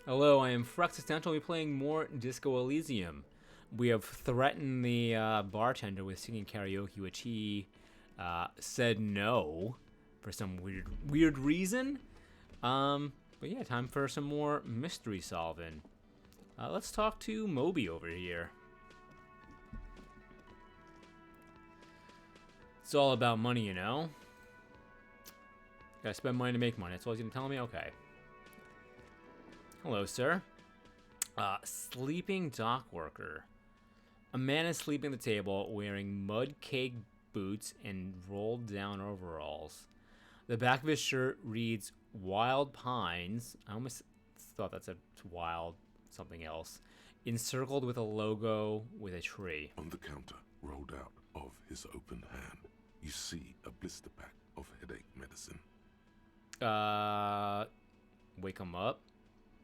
Hello, I am Fruxistent. We'll be playing more Disco Elysium. We have threatened the bartender with singing karaoke, which he said no for some weird reason. But yeah, time for some more mystery solving. Let's talk to Moby over here. It's all about money, you know? Gotta spend money to make money. That's all he's gonna tell me? Okay. Hello, sir. Sleeping dock worker. A man is sleeping at the table wearing mud-caked boots and rolled down overalls. The back of his shirt reads Wild Pines. I almost thought that said wild something else. Encircled with a logo with a tree. On the counter, rolled out of his open hand, you see a blister pack of headache medicine. Wake him up.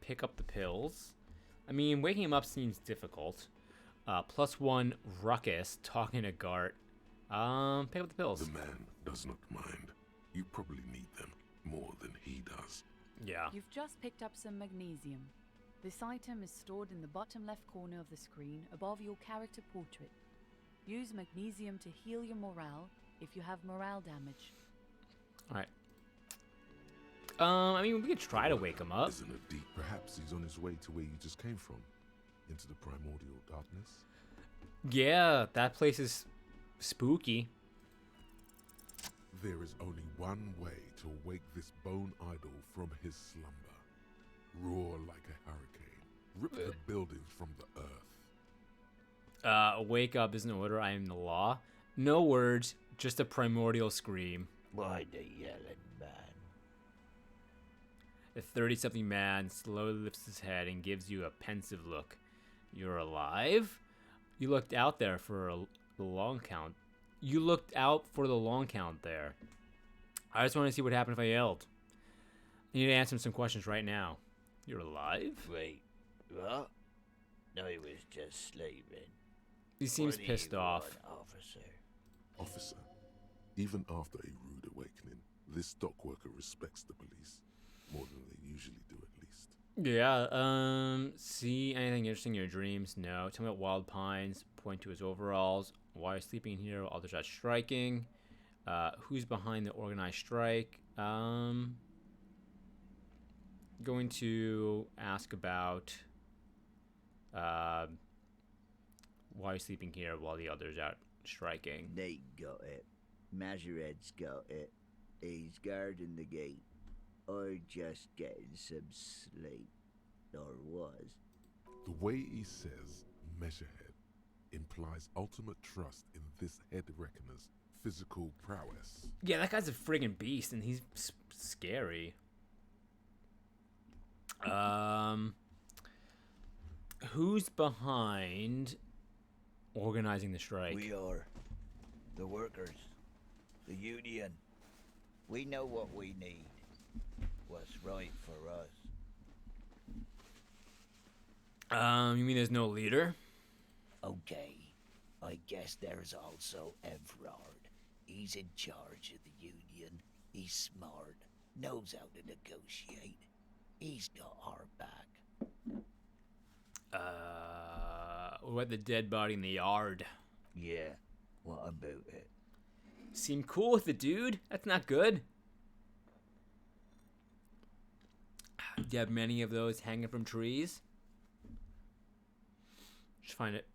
Pick up the pills. I mean, waking him up seems difficult. +1 ruckus talking to Gart. Pick up the pills. The man does not mind. You probably need them more than he does. Yeah. You've just picked up some magnesium. This item is stored in the bottom left corner of the screen above your character portrait. Use magnesium to heal your morale if you have morale damage. Alright. I mean, we could try to wake him up. Isn't it deep? Perhaps he's on his way to where you just came from, into the primordial darkness. Yeah, that place is spooky. There is only one way to wake this bone idol from his slumber. Roar like a hurricane. Rip the buildings from the earth. Wake up is an order. I am the law. No words, just a primordial scream. Why the yelling man? The 30-something man slowly lifts his head and gives you a pensive look. You're alive? You looked out there for the long count. You looked out for the long count there. I just want to see what happened if I yelled. I need to answer him some questions right now. You're alive? Wait, what? No, he was just sleeping. He seems What do pissed you off. want, officer? Officer, even after a rude awakening, this dock worker respects the police. More than they usually do, at least. Yeah, see anything interesting in your dreams? No. Tell me about Wild Pines. Point to his overalls. Why are you sleeping here while others are striking? Who's behind the organized strike? Going to ask about why are you sleeping here while the others are out striking? They got it. Majorette's got it. He's guarding the gate. Or just getting some sleep. Or was. The way he says measurehead implies ultimate trust in this head reckoner's physical prowess. Yeah, that guy's a friggin' beast, and he's scary. Who's behind organizing the strike? We are. The workers. The union. We know what we need. What's right for us. You mean there's no leader? Okay. I guess there's also Everard. He's in charge of the union. He's smart. Knows how to negotiate. He's got our back. What about the dead body in the yard? Yeah. What about it? Seem cool with the dude? That's not good. Do you have many of those hanging from trees? Just find it.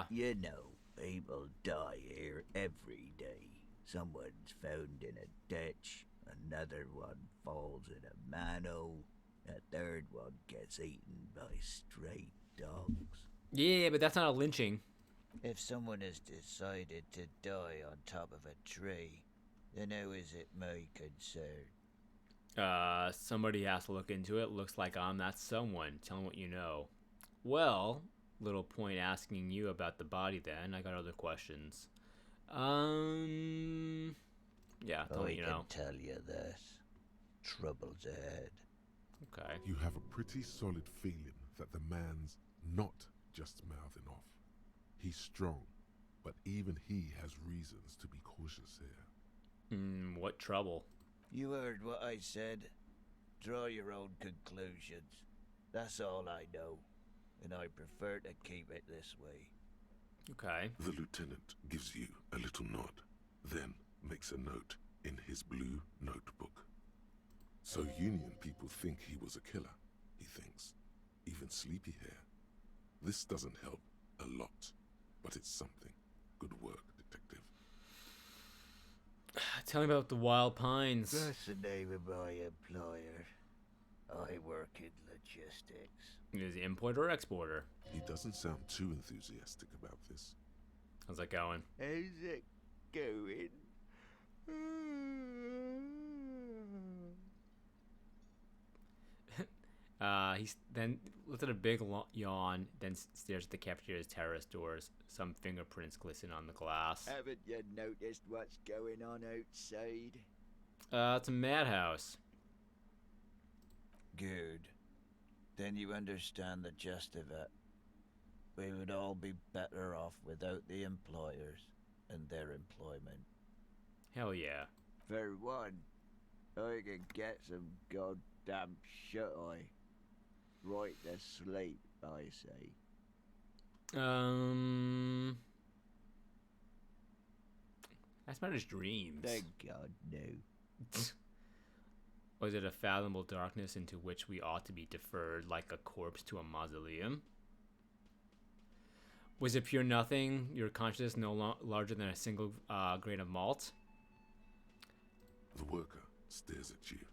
You know, people die here every day. Someone's found in a ditch, another one falls in a manhole, a third one gets eaten by stray dogs. Yeah, but that's not a lynching. If someone has decided to die on top of a tree, then how is it my concern? Somebody has to look into it. Looks like I'm that someone. Tell 'em what you know. Well, little point asking you about the body then. I got other questions. Yeah, tell me what you know. I can tell you this. Trouble's ahead. Okay. You have a pretty solid feeling that the man's not just mouthing off. He's strong, but even he has reasons to be cautious here. What trouble? You heard what I said. Draw your own conclusions. That's all I know, and I prefer to keep it this way. Okay. The lieutenant gives you a little nod, then makes a note in his blue notebook. So Union people think he was a killer, he thinks. Even Sleepyhair. This doesn't help a lot, but it's something. Good work, detective. Tell me about the Wild Pines. That's the name of my employer. I work in logistics. Is he importer or exporter? He doesn't sound too enthusiastic about this. How's that going? How's it going? He's then lets out a big yawn, then stares at the cafeteria's terrace doors. Some fingerprints glisten on the glass. Haven't you noticed what's going on outside? It's a madhouse. Good. Then you understand the gist of it. We would all be better off without the employers and their employment. Hell yeah. For one, I can get some goddamn shut-eye. Right to sleep, I say. That's not his dreams. Thank God, no. Was it a fathomable darkness into which we ought to be deferred like a corpse to a mausoleum? Was it pure nothing, your consciousness no larger than a single grain of malt? The worker stares at you,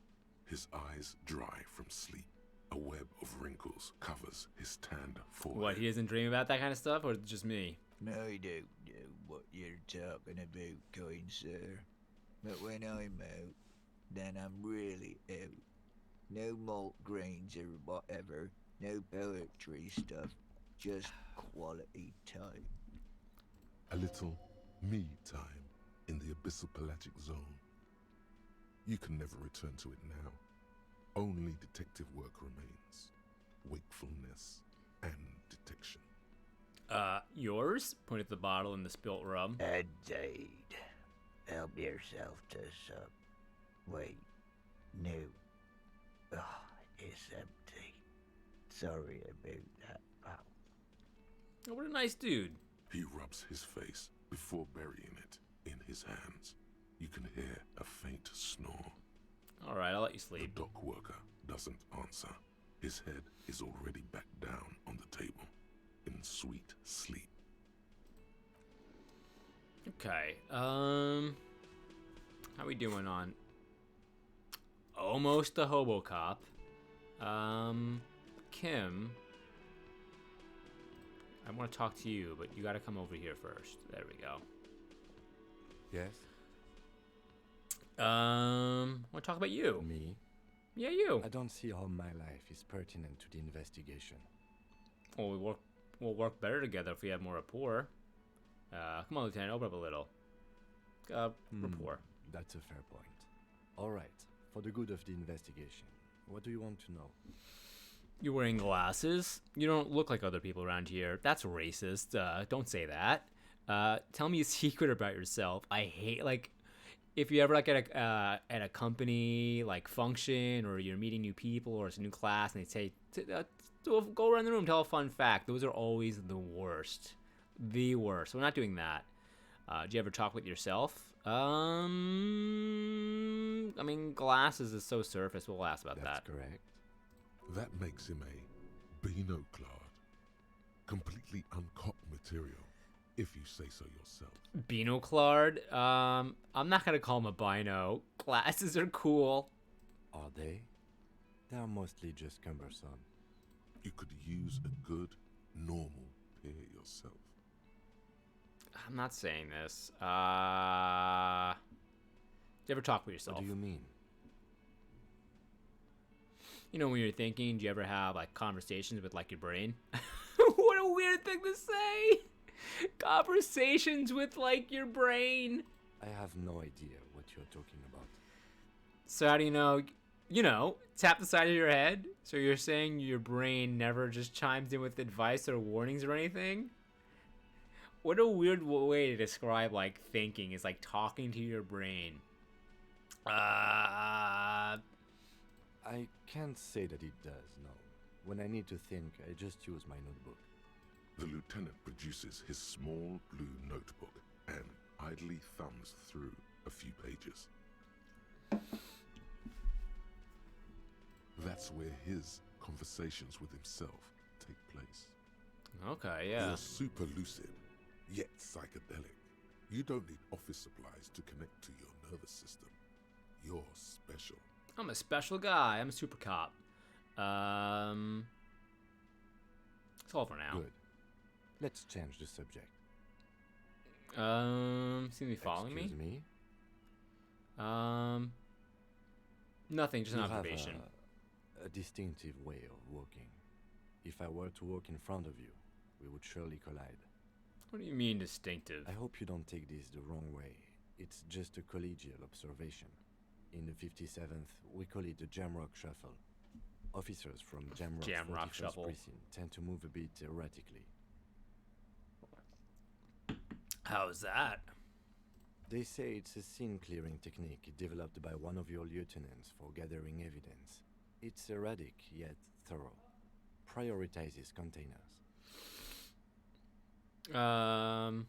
his eyes dry from sleep. A web of wrinkles covers his tanned forehead. What, he doesn't dream about that kind of stuff, or just me? I don't know what you're talking about, kind sir. But when I'm out, then I'm really out. No malt grains or whatever, no poetry stuff, just quality time. A little me time in the abyssal pelagic zone. You can never return to it now. Only detective work remains. Wakefulness and detection. Yours? Point at the bottle and the spilt rum. Indeed. Help yourself to some. Wait. No. Oh, it's empty. Sorry about that, pal. Oh, what a nice dude. He rubs his face before burying it in his hands. You can hear a faint snore. All right, I'll let you The sleep. dock worker doesn't answer. His head is already back down on the table, in sweet sleep. Okay. How we doing on? Almost a HoboCop. Kim. I want to talk to you, but you got to come over here first. There we go. Yes? I want to talk about you. Me? Yeah, you. I don't see how my life is pertinent to the investigation. Well, we'll work better together if we have more rapport. Come on, Lieutenant, open up a little. Rapport. That's a fair point. All right, for the good of the investigation, what do you want to know? You're wearing glasses. You don't look like other people around here. That's racist. Don't say that. Tell me a secret about yourself. I hate, like, if you ever, like, at a company, like, function, or you're meeting new people, or it's a new class, and they say, go around the room, tell a fun fact. Those are always the worst. The worst. We're not doing that. Do you ever talk with yourself? I mean, glasses is so surface. We'll ask about That's that. correct. That makes him a binoclard. Completely uncopped material, if you say so yourself. Binoclard? I'm not gonna call him a bino. Glasses are cool. Are they? They are mostly just cumbersome. You could use a good, normal pair yourself. I'm not saying this. Do you ever talk with yourself? What do you mean? You know, when you're thinking, do you ever have, like, conversations with, like, your brain? What a weird thing to say! Conversations with, like, your brain. I have no idea what you're talking about. So how do you know? You know, tap the side of your head. So you're saying your brain never just chimes in with advice or warnings or anything? What a weird way to describe, like, thinking is, like, talking to your brain. I can't say that it does, no. When I need to think, I just use my notebook. The lieutenant produces his small blue notebook and idly thumbs through a few pages. That's where his conversations with himself take place. Okay, yeah. You're super lucid, yet psychedelic. You don't need office supplies to connect to your nervous system. You're special. I'm a special guy. I'm a super cop. That's all for now. Good. Let's change the subject. Seem to be following Excuse me? me? Nothing, just an You have observation. a distinctive way of walking. If I were to walk in front of you, we would surely collide. What do you mean distinctive? I hope you don't take this the wrong way. It's just a collegial observation. In the 57th, we call it the Jamrock Shuffle. Officers from Jamrock's Jamrock 41st Shuffle. precinct tend to move a bit erratically. How's that? They say it's a scene-clearing technique developed by one of your lieutenants for gathering evidence. It's erratic, yet thorough. Prioritizes containers. I'm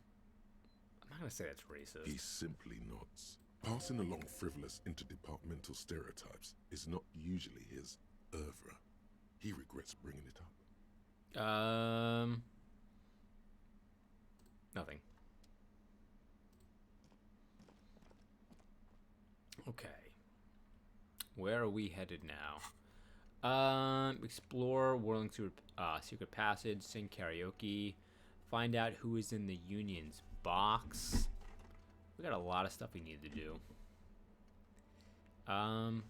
not gonna say that's racist. He simply nods. Passing along frivolous interdepartmental stereotypes is not usually his oeuvre. He regrets bringing it up. Nothing. Okay. Where are we headed now? Explore Whirling Secret Passage, sing karaoke, find out who is in the Union's box. We got a lot of stuff we need to do.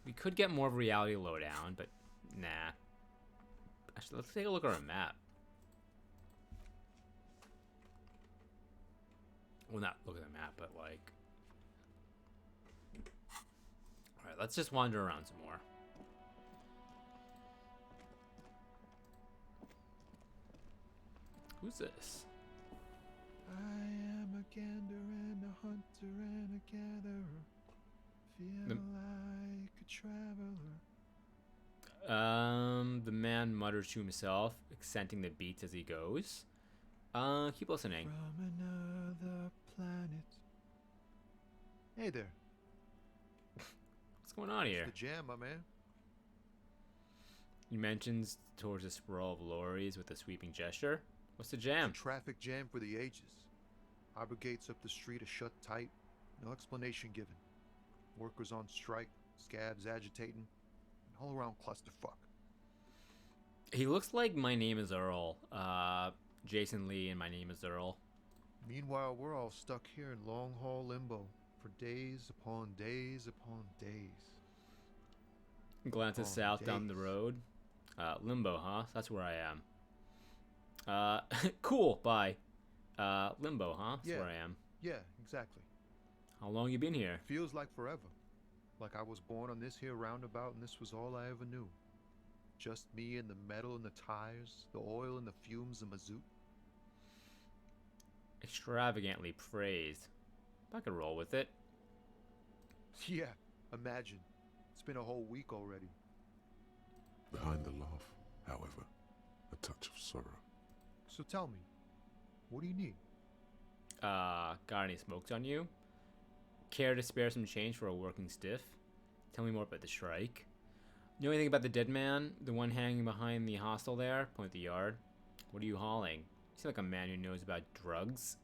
We could get more of a reality lowdown, but nah. Actually, let's take a look at our map. Well, not look at the map, but like... Alright, let's just wander around some more. Who's this? I am a gander and a hunter and a gatherer. Feel like a traveler. The man mutters to himself, accenting the beats as he goes. Keep listening. From another planet. Hey there. What's going on here? It's the jam, my man. He mentions towards a sprawl of lorries with a sweeping gesture. What's the It's jam? a traffic jam for the ages. Harbor gates up the street are shut tight. No explanation given. Workers on strike, scabs agitating, an all-around clusterfuck. He looks like My Name is Earl. Jason Lee and My Name is Earl. Meanwhile, we're all stuck here in long-haul limbo for days upon days upon days. Glances Oh, south down the days. road. Limbo, huh? That's where I am. Cool, bye. Limbo, huh? That's Yeah. where I am. Yeah, exactly. How long you been here? Feels like forever. Like I was born on this here roundabout and this was all I ever knew. Just me and the metal and the tires, the oil and the fumes of mazout. Extravagantly praised. I could roll with it. Yeah, imagine. It's been a whole week already. Behind the laugh, however, a touch of sorrow. So tell me, what do you need? Got any smokes on you? Care to spare some change for a working stiff? Tell me more about the strike. You know anything about the dead man? The one hanging behind the hostel there? Point the yard. What are you hauling? You seem like a man who knows about drugs.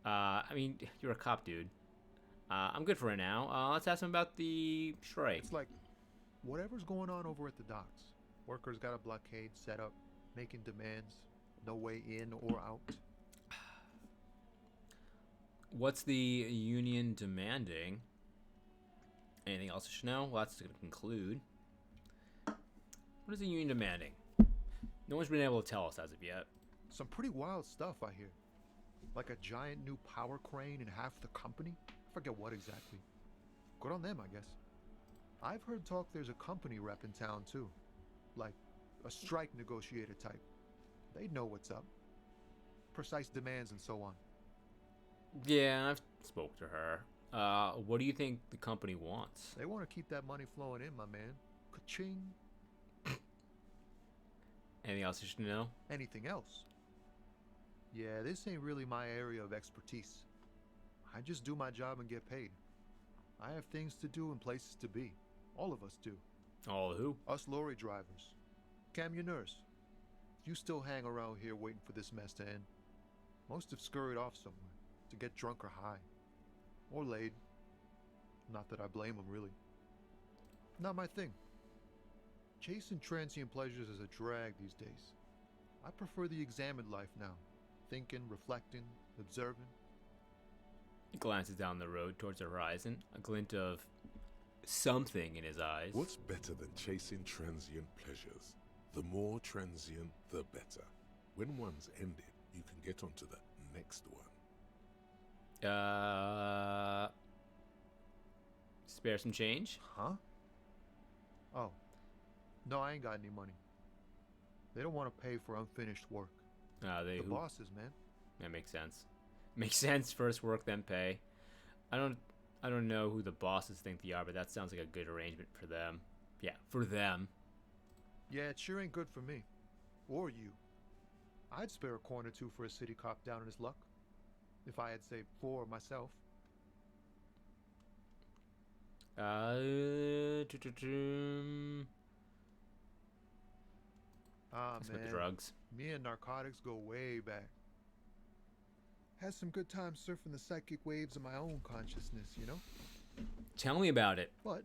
I mean, you're a cop, dude. I'm good for it now. Let's ask him about the strike. It's like whatever's going on over at the docks. Workers got a blockade set up, making demands. No way in or out. What's the union demanding? Anything else you should know? Well, that's going to conclude. What is the union demanding? No one's been able to tell us as of yet. Some pretty wild stuff, I hear. Like a giant new power crane in half the company? I forget what exactly. Good on them, I guess. I've heard talk there's a company rep in town, too. Like a strike negotiator type. They'd know what's up. Precise demands and so on. Yeah, I've spoke to her. What do you think the company wants? They want to keep that money flowing in, my man. Ka-ching. Anything else you should know? Anything else? Yeah, this ain't really my area of expertise. I just do my job and get paid. I have things to do and places to be. All of us do. All who? Us lorry drivers. Camionneurs. You still hang around here waiting for this mess to end. Most have scurried off somewhere to get drunk or high. Or laid. Not that I blame them, really. Not my thing. Chasing transient pleasures is a drag these days. I prefer the examined life now. Thinking, reflecting, observing. He glances down the road towards the horizon, a glint of something in his eyes. What's better than chasing transient pleasures? The more transient, the better. When one's ended, you can get onto the next one. Spare some change? Huh? Oh. No, I ain't got any money. They don't want to pay for unfinished work. The The who? bosses, man. That makes sense. Makes sense. First work, then pay. I don't know who the bosses think they are, but that sounds like a good arrangement for them. Yeah, for them. Yeah, it sure ain't good for me. Or you. I'd spare a coin or two for a city cop down in his luck. If I had saved 4 myself. Ah, That's man. with the drugs. Me and narcotics go way back. Had some good times surfing the psychic waves of my own consciousness, you know? Tell me about it. But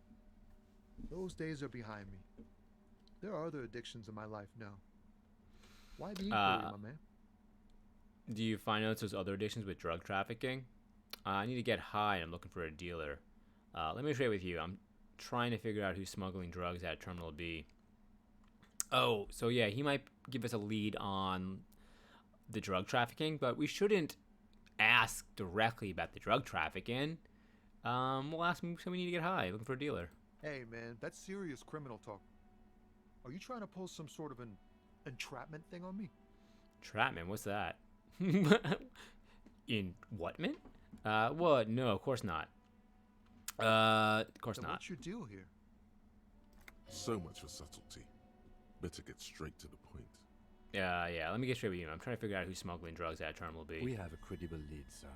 those days are behind me. There are other addictions in my life now. Why the inquiry, my man? Do you find out those other addictions with drug trafficking? I need to get high and I'm looking for a dealer. Let me trade with you. I'm trying to figure out who's smuggling drugs at Terminal B. Oh, so yeah, he might give us a lead on the drug trafficking, but we shouldn't ask directly about the drug trafficking. We'll ask him, so we need to get high, looking for a dealer. Hey, man, that's serious criminal talk. Are you trying to pull some sort of an entrapment thing on me? Entrapment? What's that? In whatment? What? No, of course not. Of course Then not. what's your deal here? So much for subtlety. Better get straight to the point. Yeah, let me get straight with you. I'm trying to figure out who's smuggling drugs at Terminal B. We have a credible lead, sir.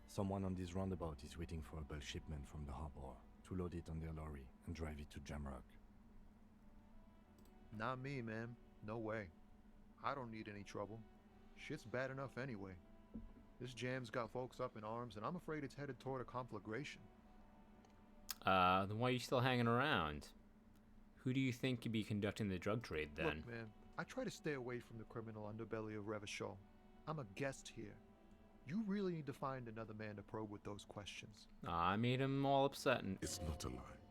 Someone on this roundabout is waiting for a bulk shipment from the harbor to load it on their lorry and drive it to Jamrock. Not me, man. No way. I don't need any trouble. Shit's bad enough anyway. This jam's got folks up in arms, and I'm afraid it's headed toward a conflagration. Then why are you still hanging around? Who do you think could be conducting the drug trade then? Look, man, I try to stay away from the criminal underbelly of Revachol. I'm a guest here. You really need to find another man to probe with those questions. I made him all upset and... It's not a lie.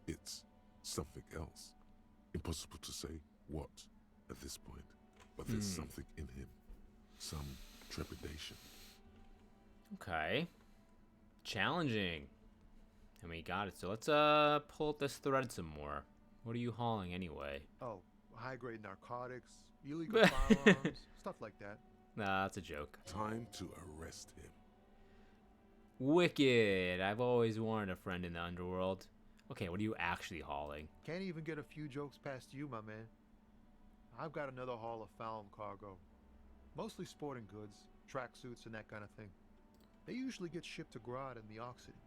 It's something else. Impossible to say what at this point, but there's something in him. Some trepidation. Okay. Challenging. And we got it. So let's pull up this thread some more. What are you hauling anyway? Oh, high-grade narcotics, illegal firearms, stuff like that. Nah, that's a joke. Time to arrest him. Wicked. I've always wanted a friend in the underworld. Okay, what are you actually hauling? Can't even get a few jokes past you, my man. I've got another haul of found cargo. Mostly sporting goods, tracksuits, and that kind of thing. They usually get shipped to Grad and the Occident.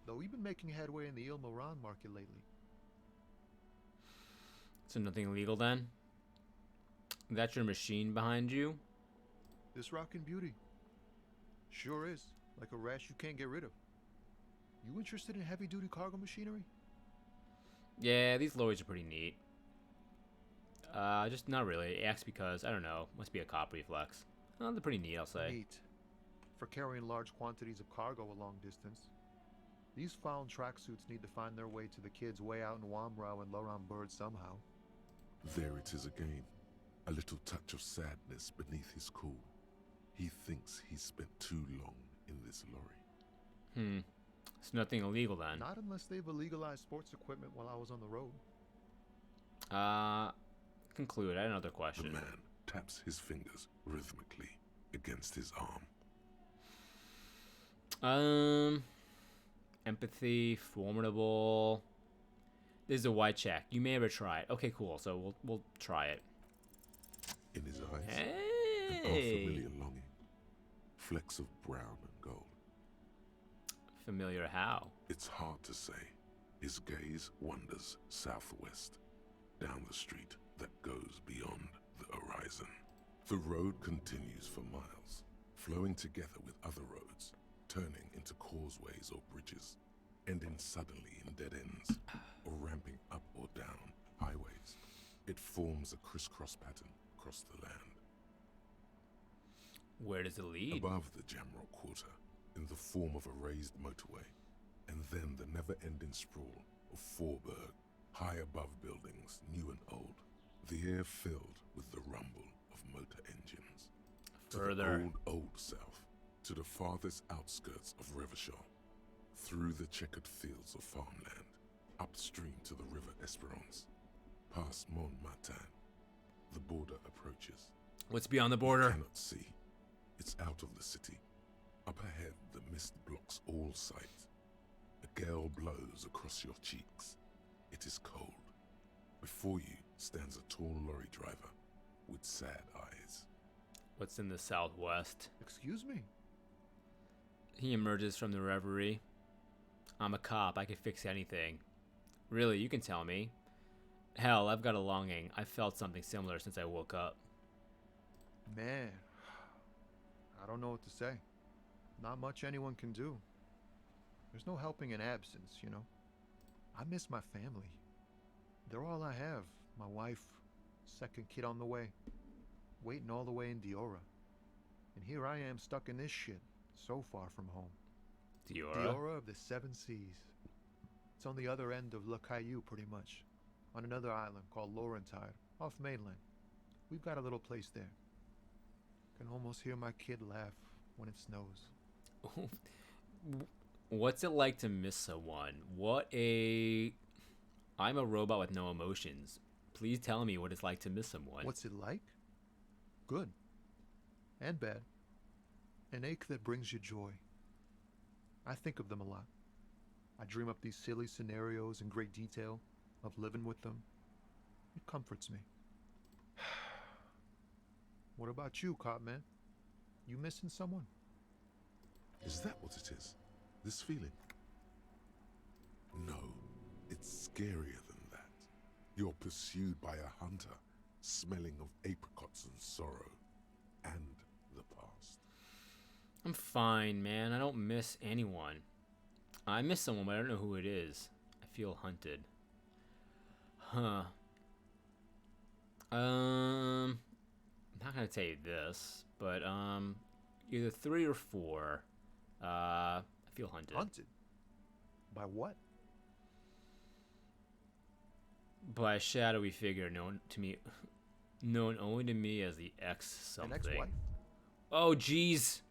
Though we've been making headway in the Il Moran market lately. So nothing illegal then? That's your machine behind you? This rockin' beauty. Sure is. Like a rash you can't get rid of. You interested in heavy-duty cargo machinery? Yeah, these lorries are pretty neat. Just not really. Axe because, I don't know, must be a cop reflex. Oh, they're pretty neat, I'll say. Neat. For carrying large quantities of cargo a long distance. These found tracksuits need to find their way to the kids way out in Wamrau and Loran Bird somehow. There it is again. A little touch of sadness beneath his cool. He thinks he's spent too long in this lorry. It's nothing illegal then. Not unless they've illegalized sports equipment while I was on the road. Conclude. I had another The question. man taps his fingers rhythmically against his arm. Empathy, formidable. This is a white check. You may ever try it. Okay, cool. So we'll try it. Unfamiliar longing. Flecks of brown and gold. Familiar how? It's hard to say. His gaze wanders southwest, down the street that goes beyond the horizon. The road continues for miles, flowing together with other roads, turning into causeways or bridges, ending suddenly in dead ends, or ramping up or down highways. It forms a crisscross pattern across the land. Where does it lead? Above the Jamrock Quarter, in the form of a raised motorway, and then the never-ending sprawl of Forburg, high above buildings, new and old, the air filled with the rumble of motor engines. Further. To the old south, to the farthest outskirts of Revachol, through the checkered fields of farmland, upstream to the river Esperance, past Montmartin, the border approaches. What's beyond the You border? cannot see. It's out of the city. Up ahead, the mist blocks all sight. A gale blows across your cheeks. It is cold. Before you stands a tall lorry driver with sad eyes. What's in the southwest? Excuse me? He emerges from the reverie. I'm a cop. I can fix anything. Really, you can tell me. Hell, I've got a longing. I felt something similar since I woke up. Man, I don't know what to say. Not much anyone can do. There's no helping in absence, you know. I miss my family. They're all I have. My wife, second kid on the way, waiting all the way in Diora. And here I am stuck in this shit, so far from home. Diora? Diora of the Seven Seas. It's on the other end of Le Caillou, pretty much. On another island called Laurentide, off mainland. We've got a little place there. Can almost hear my kid laugh when it snows. What's it like to miss someone? I'm a robot with no emotions. Please tell me what it's like to miss someone. What's it like? Good. And bad. An ache that brings you joy. I think of them a lot. I dream up these silly scenarios in great detail of living with them. It comforts me. What about you, Cop Man? You missing someone? Is that what it is? This feeling? No, it's scarier than that. You're pursued by a hunter, smelling of apricots and sorrow, and the past. I'm fine, man. I don't miss anyone. I miss someone, but I don't know who it is. I feel hunted. Huh. I'm not gonna tell you this, but either 3 or 4. I feel hunted. Hunted? By what? By a shadowy figure known only to me as the X something. An ex-wife? Oh, jeez.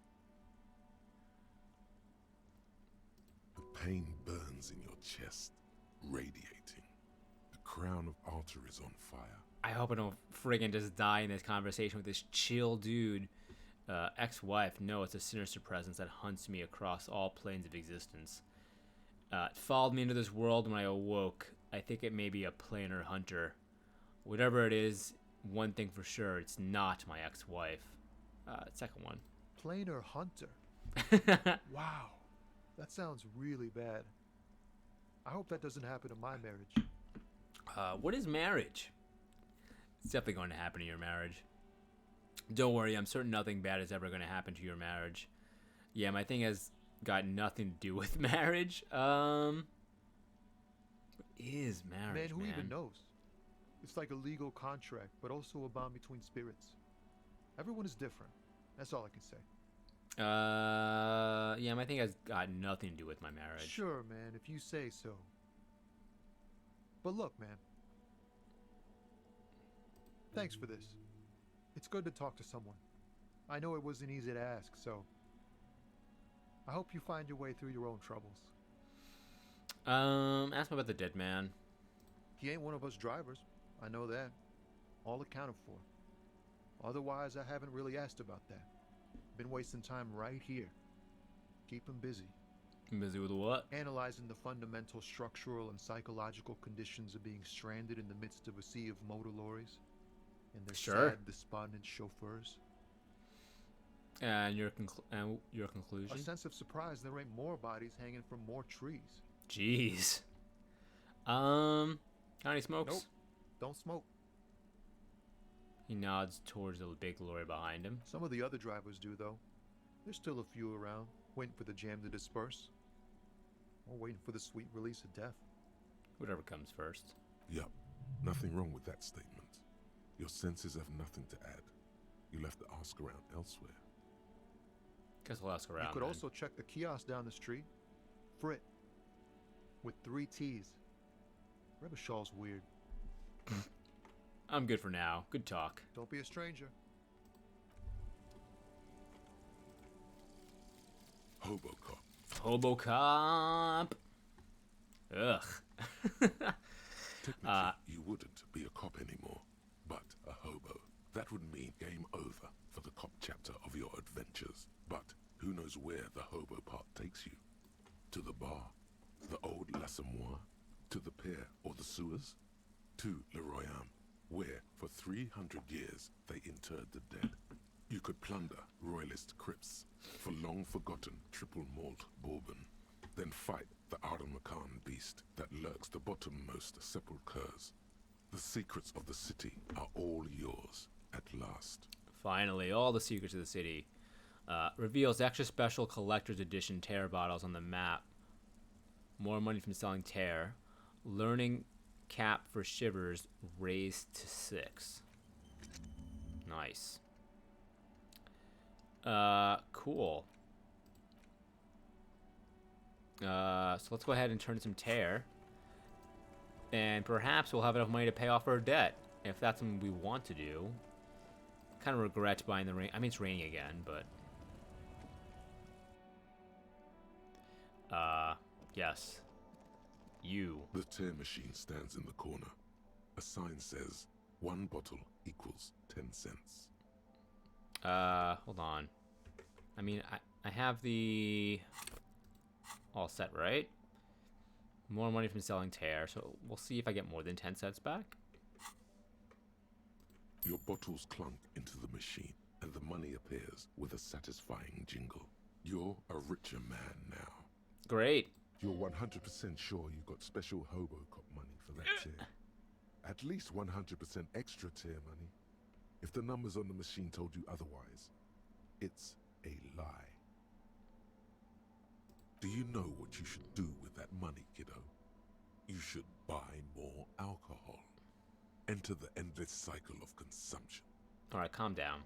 The pain burns in your chest, radiating. The crown of altar is on fire. I hope I don't friggin' just die in this conversation with this chill dude. Ex-wife, no, it's a sinister presence that hunts me across all planes of existence. It followed me into this world when I awoke. I think it may be a planar hunter. Whatever it is, one thing for sure, it's not my ex-wife. Second one. Planar hunter. Wow. That sounds really bad. I hope that doesn't happen in my marriage. What is marriage? It's definitely going to happen in your marriage. Don't worry, I'm certain nothing bad is ever going to happen to your marriage. Yeah, my thing has got nothing to do with marriage. What is marriage, Man, who even knows? It's like a legal contract, but also a bond between spirits. Everyone is different. That's all I can say. Yeah, my thing has got nothing to do with my marriage. Sure, man, if you say so. But look, man. Thanks for this. It's good to talk to someone. I know it wasn't easy to ask, so I hope you find your way through your own troubles. Ask me about the dead man. He ain't one of us drivers. I know that. All accounted for. Otherwise, I haven't really asked about that. Been wasting time right here. Keep him busy. Busy with what? Analyzing the fundamental structural and psychological conditions of being stranded in the midst of a sea of motor lorries and their Sure. sad, despondent chauffeurs. And your conclusion? A sense of surprise there ain't more bodies hanging from more trees. Jeez. Got any smokes? Nope. Don't smoke. He nods towards the big lorry behind him. Some of the other drivers do, though. There's still a few around, waiting for the jam to disperse. Or waiting for the sweet release of death. Whatever comes first. Yup, nothing wrong with that statement. Your senses have nothing to add. You'll have to ask around elsewhere. Guess we'll ask around. You could then. also check the kiosk down the street. Frit. With 3 T's. Rebishaw's weird. I'm good for now. Good talk. Don't be a stranger. HoboCop. HoboCop. Ugh. Technically, you wouldn't be a cop anymore, but a hobo. That would mean game over for the cop chapter of your adventures. But who knows where the hobo part takes you? To the bar? The old L'Assommoir? To the pier or the sewers? To Le Royaume, where for 300 years they interred the dead. You could plunder royalist crypts for long-forgotten triple malt bourbon, then fight the Aramakan beast that lurks the bottommost sepulchres. The secrets of the city are all yours at last. Finally, all the secrets of the city. Reveals extra special collector's edition tear bottles on the map. More money from selling tear. Learning cap for shivers raised to 6. Nice. Cool. So let's go ahead and turn some tear. And perhaps we'll have enough money to pay off our debt. If that's something we want to do. Kind of regret buying the rain. I mean, it's raining again, but... yes. You. The tear machine stands in the corner. A sign says, 1 bottle equals 10 cents. Hold on. I mean, I have the... all set, right? More money from selling tear, so we'll see if I get more than 10 cents back. Your bottles clunk into the machine, and the money appears with a satisfying jingle. You're a richer man now. Great. You're 100% sure you got special HoboCop money for that tier. At least 100% extra tier money. If the numbers on the machine told you otherwise, it's a lie. Do you know what you should do with that money, kiddo? You should buy more alcohol. Enter the endless cycle of consumption. Alright, calm down.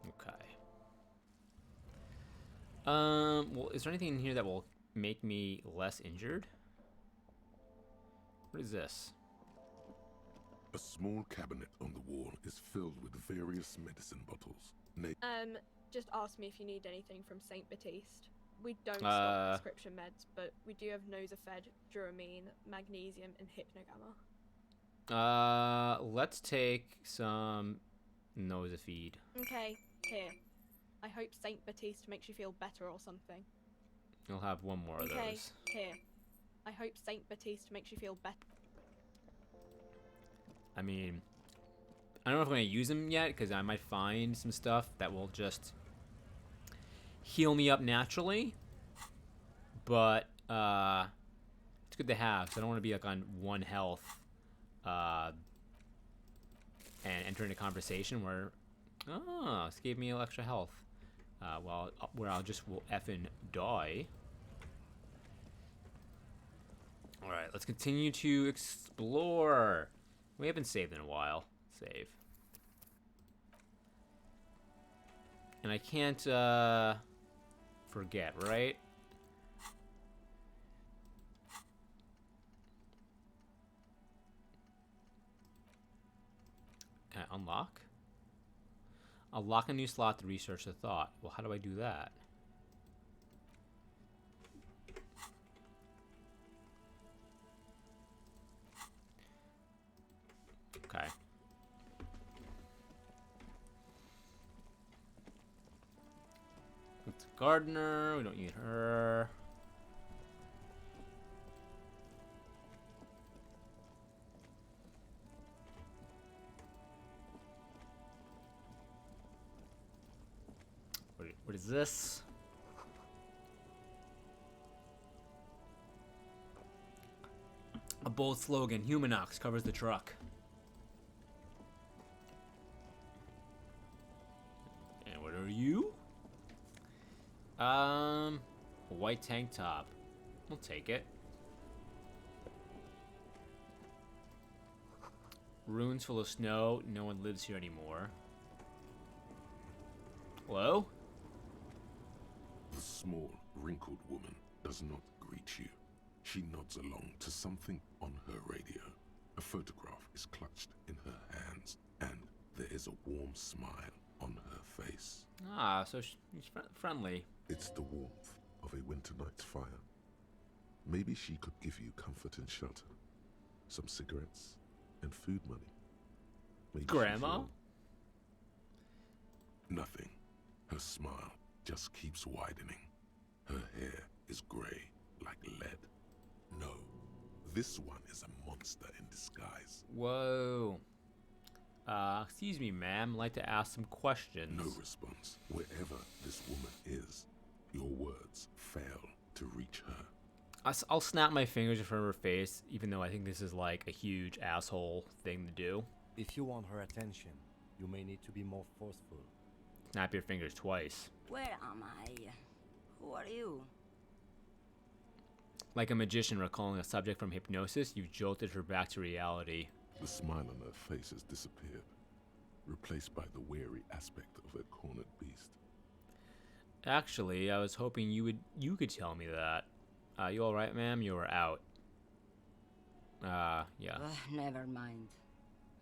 Okay. Well, is there anything in here that will make me less injured? What is this? A small cabinet on the wall is filled with various medicine bottles. Just ask me if you need anything from Saint Baptiste. We don't stock prescription meds, but we do have Nosafed, Duramine, Magnesium, and Hypnogamma. Let's take some Nosafeed. Okay, here. I hope Saint Baptiste makes you feel better or something. You'll have one more of Okay, those. here. I hope Saint Baptiste makes you feel better. I mean, I don't know if I'm going to use them yet, because I might find some stuff that will just heal me up naturally. But, it's good to have, because I don't want to be, like, on 1 health, and enter into a conversation where, oh, this gave me extra health. Well, where I'll just will effing die. Alright, let's continue to explore. We haven't saved in a while. Save. And I can't, forget, right? Can I unlock? Unlock a new slot to research the thought. Well, how do I do that? Okay. It's gardener. We don't need her. What is this? A bold slogan, Humanox covers the truck. And what are you? A white tank top. We'll take it. Ruins full of snow. No one lives here anymore. Hello? The small, wrinkled woman does not greet you. She nods along to something on her radio. A photograph is clutched in her hands, and there is a warm smile on her face. Ah, so she's friendly. It's the warmth of a winter night's fire. Maybe she could give you comfort and shelter, some cigarettes, and food money. Maybe Grandma? Nothing. Her smile just keeps widening. Her hair is gray like lead. No, this one is a monster in disguise. Whoa. Excuse me, ma'am. I'd like to ask some questions. No response. Wherever this woman is, your words fail to reach her. I'll snap my fingers in front of her face, even though I think this is like a huge asshole thing to do. If you want her attention, you may need to be more forceful. Snap your fingers twice. Where am I? Who are you? Like a magician recalling a subject from hypnosis, you've jolted her back to reality. The smile on her face has disappeared, replaced by the weary aspect of a cornered beast. Actually, I was hoping you could tell me that. You all right, ma'am? You were out. Yeah. Never mind.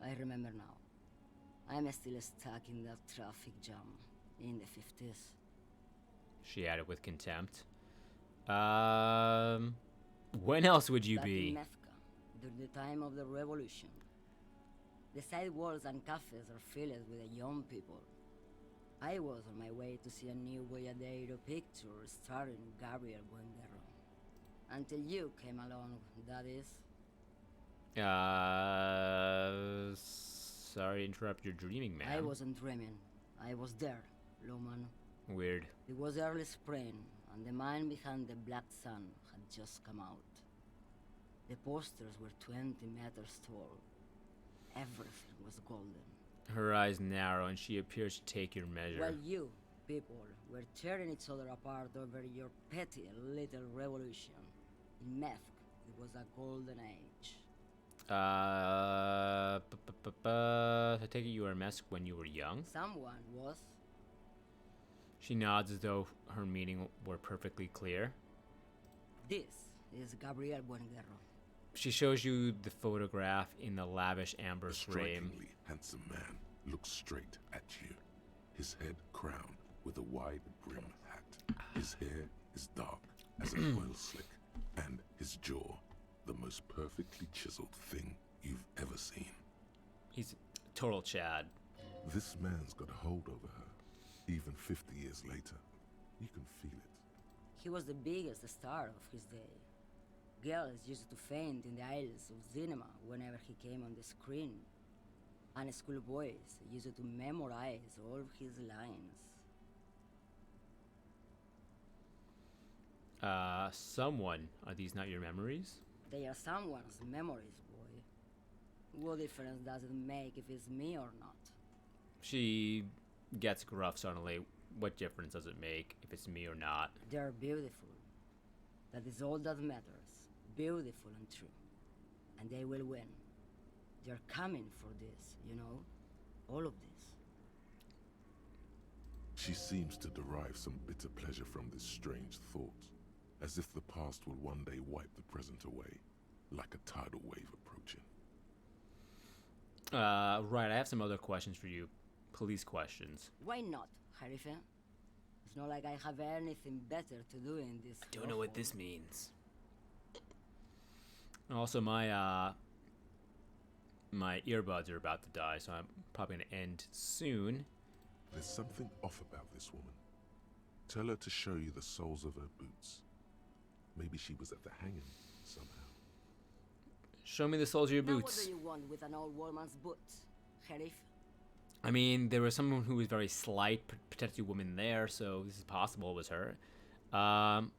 I remember now. I'm still stuck in that traffic jam in the 50s. She added with contempt. When else would you Back be? in Mefka, during the time of the revolution. The sidewalks and cafes are filled with young people. I was on my way to see a new Boyadero picture starring Gabriel Buenguerro. Until you came along, that is. Sorry to interrupt your dreaming, ma'am. I wasn't dreaming. I was there, Luman. Weird. It was early spring, and the man behind the black sun had just come out. The posters were 20 meters tall. Everything was golden. Her eyes narrow, and she appears to take your measure. While you, people, were tearing each other apart over your petty little revolution. In Mefk, it was a golden age. I take it you were a mess when you were young? Someone was. She nods as though her meaning were perfectly clear. This is Gabriel Buenguerro. She shows you the photograph in the lavish amber A frame. strikingly handsome man looks straight at you, his head crowned with a wide brim hat. His hair is dark as an oil slick, and his jaw the most perfectly chiseled thing you've ever seen. He's total Chad. This man's got a hold over her, even 50 years later. You can feel it. He was the biggest star of his day. Girls used to faint in the aisles of cinema whenever he came on the screen. And schoolboys used to memorize all of his lines. Someone. Are these not your memories? They are someone's memories, boy. What difference does it make if it's me or not? She gets gruff suddenly. What difference does it make if it's me or not? They're beautiful. That is all that matters. Beautiful and true. And they will win. They're coming for this, you know? All of this. She seems to derive some bitter pleasure from this strange thought, as if the past will one day wipe the present away, like a tidal wave approaching. Right, I have some other questions for you. Police questions. Why not, Harife? It's not like I have anything better to do in this. I don't know what this means. Also, my my earbuds are about to die, so I'm probably gonna end soon. There's something off about this woman. Tell her to show you the soles of her boots. Maybe she was at the hanging somehow. Show me the soles of your Now boots. what do you want with an old woman's boots, Sheriff? I mean, there was someone who was very slight, potentially woman there, so this is possible it was her.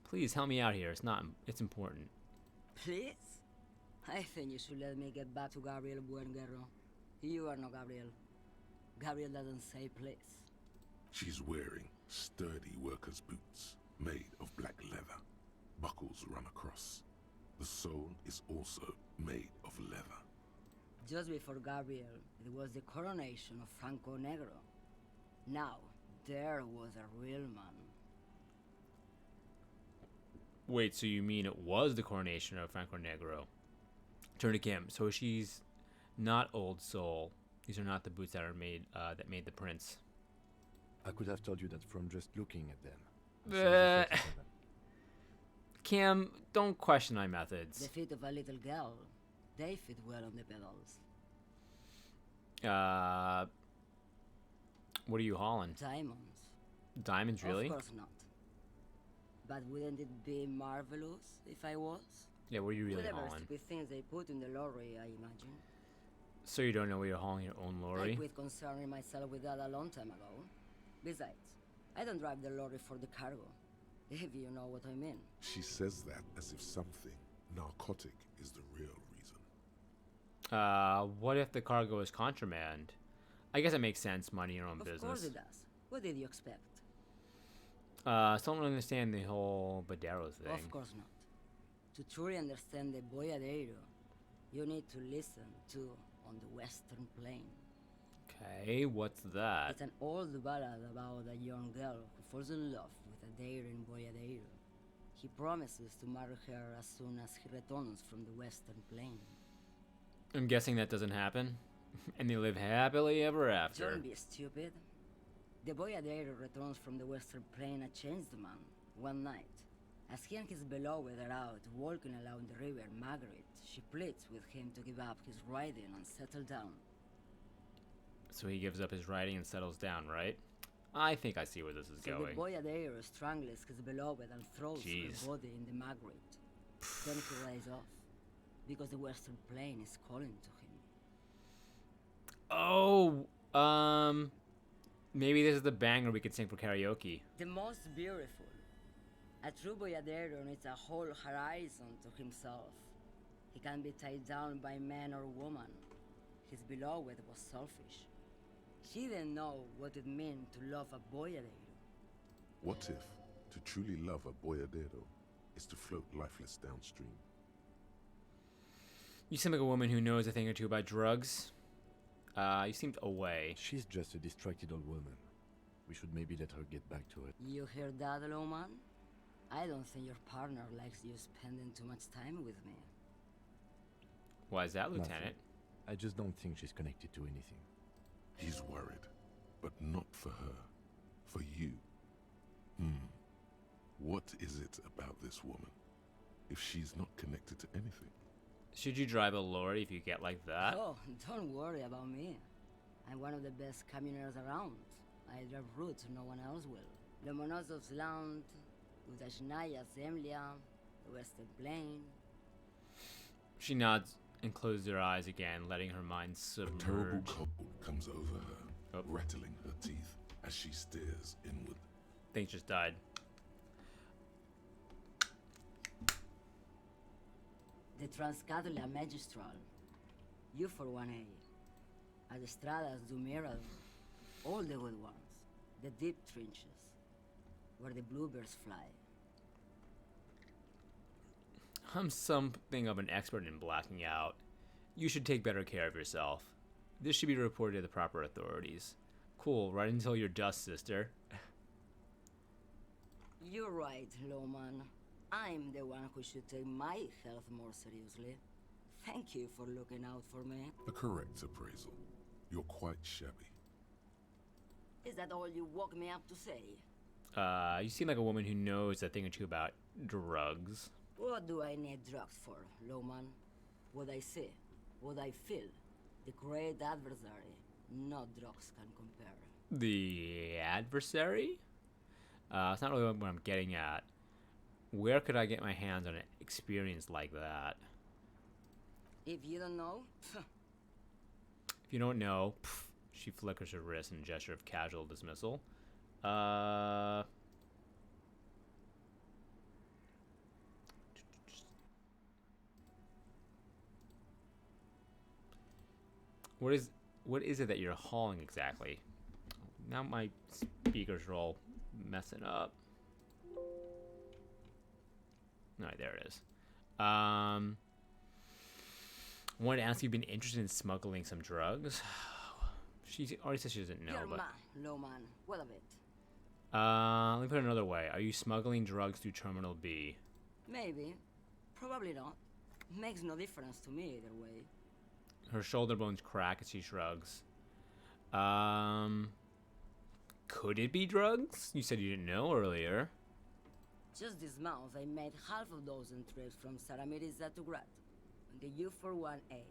Please help me out here. It's important. Please? I think you should let me get back to Gabriel Buenguerro. You are not Gabriel. Gabriel doesn't say please. She's wearing sturdy worker's boots made of black leather. Buckles run across. The sole is also made of leather. Just before Gabriel, it was the coronation of Franco Negro. Now, there was a real man. Wait, so you mean it was the coronation of Franco Negro? Turn to Kim. So she's not Old Soul. These are not the boots that are made that made the prince. I could have told you that from just looking at them. Kim, don't question my methods. The feet of a little girl, they fit well on the pedals. What are you hauling? Diamonds. Diamonds, really? Of course not. But wouldn't it be marvelous if I was? Yeah, what are you really Whatever hauling? stupid things they put in the lorry, I imagine. So you don't know where you're hauling your own I lorry? quit concerning myself with that a long time ago. Besides, I don't drive the lorry for the cargo, if you know what I mean. She says that as if something narcotic is the real reason. What if the cargo is contraband? I guess it makes sense, minding your own Of business. course it does. What did you expect? Still don't understand the whole Baderos thing. Of course not. To truly understand the Boyadero, you need to listen to On the Western Plain. Okay, what's that? It's an old ballad about a young girl who falls in love with a daring Boyadero. He promises to marry her as soon as he returns from the Western Plain. I'm guessing that doesn't happen. And they live happily ever after. Don't be stupid. The Boyadero returns from the Western Plain a changed man, one night. As he and his beloved are out walking along the river Margaret, she pleads with him to give up his riding and settle down. So he gives up his riding and settles down, right? I think I see where this is So going. the Boyadero strangles his beloved and throws Jeez. her body in the Margaret. Then he rides off, because the Western Plain is calling to him. Oh, maybe this is the banger we could sing for karaoke. The most beautiful. A true Boyadero needs a whole horizon to himself. He can be tied down by man or woman. His beloved was selfish. She didn't know what it meant to love a Boyadero. What if to truly love a boyadero is to float lifeless downstream? You seem like a woman who knows a thing or two about drugs. You seemed away. She's just a distracted old woman. We should maybe let her get back to it. You hear that, Lowman? I don't think your partner likes you spending too much time with me. Why is that, Nothing. Lieutenant? I just don't think she's connected to anything. He's worried, but not for her. For you. What is it about this woman? If she's not connected to anything? Should you drive a lorry if you get like that? Oh, don't worry about me. I'm one of the best camioners around. I drive routes no one else will. Lomonosov's Land, Udashnaya Zemlya, the Western Plain. She nods and closes her eyes again, letting her mind A terrible submerge. cold comes over her, Oh. rattling her teeth as she stares inward. Things just died. The Transcatolia Magistral. You for 1A. Adestradas du Mirador. All the good ones. The deep trenches. Where the bluebirds fly. I'm something of an expert in blacking out. You should take better care of yourself. This should be reported to the proper authorities. Cool, right until you're dust, sister. You're right, Lowman. I'm the one who should take my health more seriously. Thank you for looking out for me. A correct appraisal. You're quite shabby. Is that all you woke me up to say? You seem like a woman who knows a thing or two about drugs. What do I need drugs for, Lowman? What I see, what I feel. The great adversary. No drugs can compare. The adversary? It's not really what I'm getting at. Where could I get my hands on an experience like that? If you don't know, If you don't know, She flickers her wrist in a gesture of casual dismissal. What is it that you're hauling exactly? Now my speakers are all messing up. Alright, there it is. Wanted to ask if you've been interested in smuggling some drugs. She already said she doesn't know, Your but man, low man, what of it? let me put it another way. Are you smuggling drugs through Terminal B? Maybe. Probably not. Makes no difference to me either way. Her shoulder bones crack as she shrugs. Could it be drugs? You said you didn't know earlier. Just this month, I made half a dozen trips from Saramiris to Grad, on the U41A.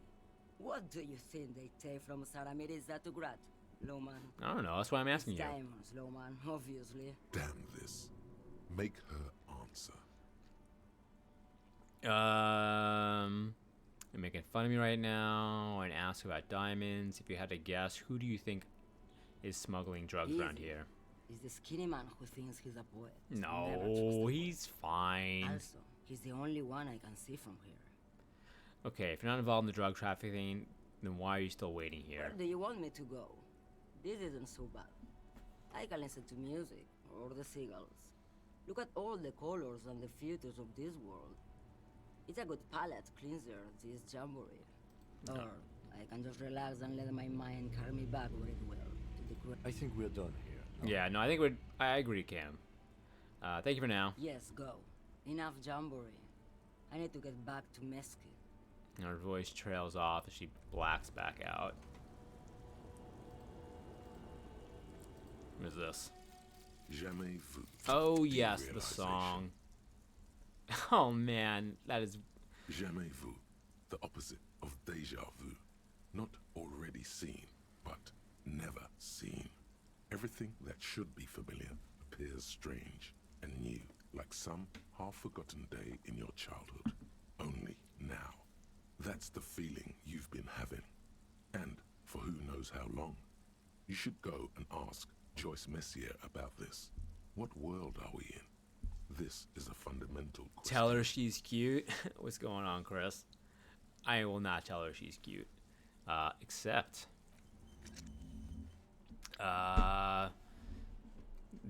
What do you think they take from Saramiris to Grad, Lowman? I don't know. That's why I'm asking you. Diamonds, Lowman, obviously. Damn this. Make her answer. You're making fun of me right now and ask about diamonds. If you had to guess, who do you think is smuggling drugs around Easy. here? He's the skinny man who thinks he's a poet. Never trust No, a he's fine. poet. Also, he's the only one I can see from here. Okay, if you're not involved in the drug trafficking, then why are you still waiting here? Where do you want me to go? This isn't so bad. I can listen to music, or the seagulls. Look at all the colors and the futures of this world. It's a good palate cleanser, this jamboree. Or I can just relax and let my mind carry me back where it will, to the I think we're done here. Yeah, no, I think I agree, Cam. Thank you for now. Yes, go. Enough jamboree. I need to get back to Mesquite. And her voice trails off as she blacks back out. What is this? Jamais vu. Oh, yes, the Derealization. song. Oh, man, that is... Jamais vu. The opposite of déjà vu. Not already seen, but never seen. Everything that should be familiar appears strange and new, like some half-forgotten day in your childhood. Only now. That's the feeling you've been having. And for who knows how long. You should go and ask Joyce Messier about this. What world are we in? This is a fundamental question. Tell her she's cute. What's going on, Chris? I will not tell her she's cute. Except...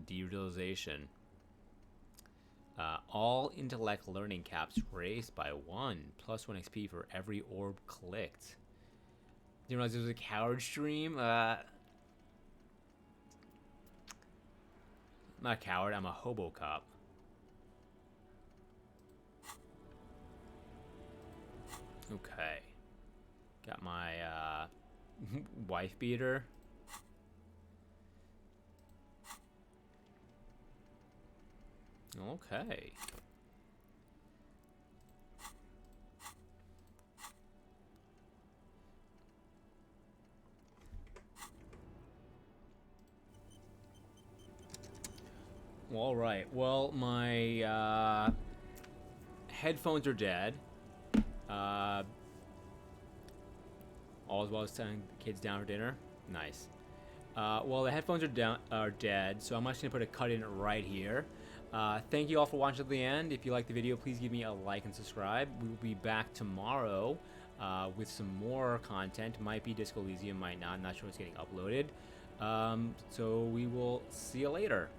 derealization. All intellect learning caps raised by 1, plus 1 XP for every orb clicked. Didn't realize it was a coward stream. I'm not a coward, I'm a HoboCop. Okay. Got my wife beater. Okay. Well, all right. Well, my headphones are dead. All as well as sending the kids down for dinner. Nice. Well, the headphones are dead, so I'm actually gonna put a cut in right here. Thank you all for watching to the end. If you liked the video, please give me a like and subscribe. We will be back tomorrow with some more content. Might be Disco Elysium, might not. Not sure what's getting uploaded. So we will see you later.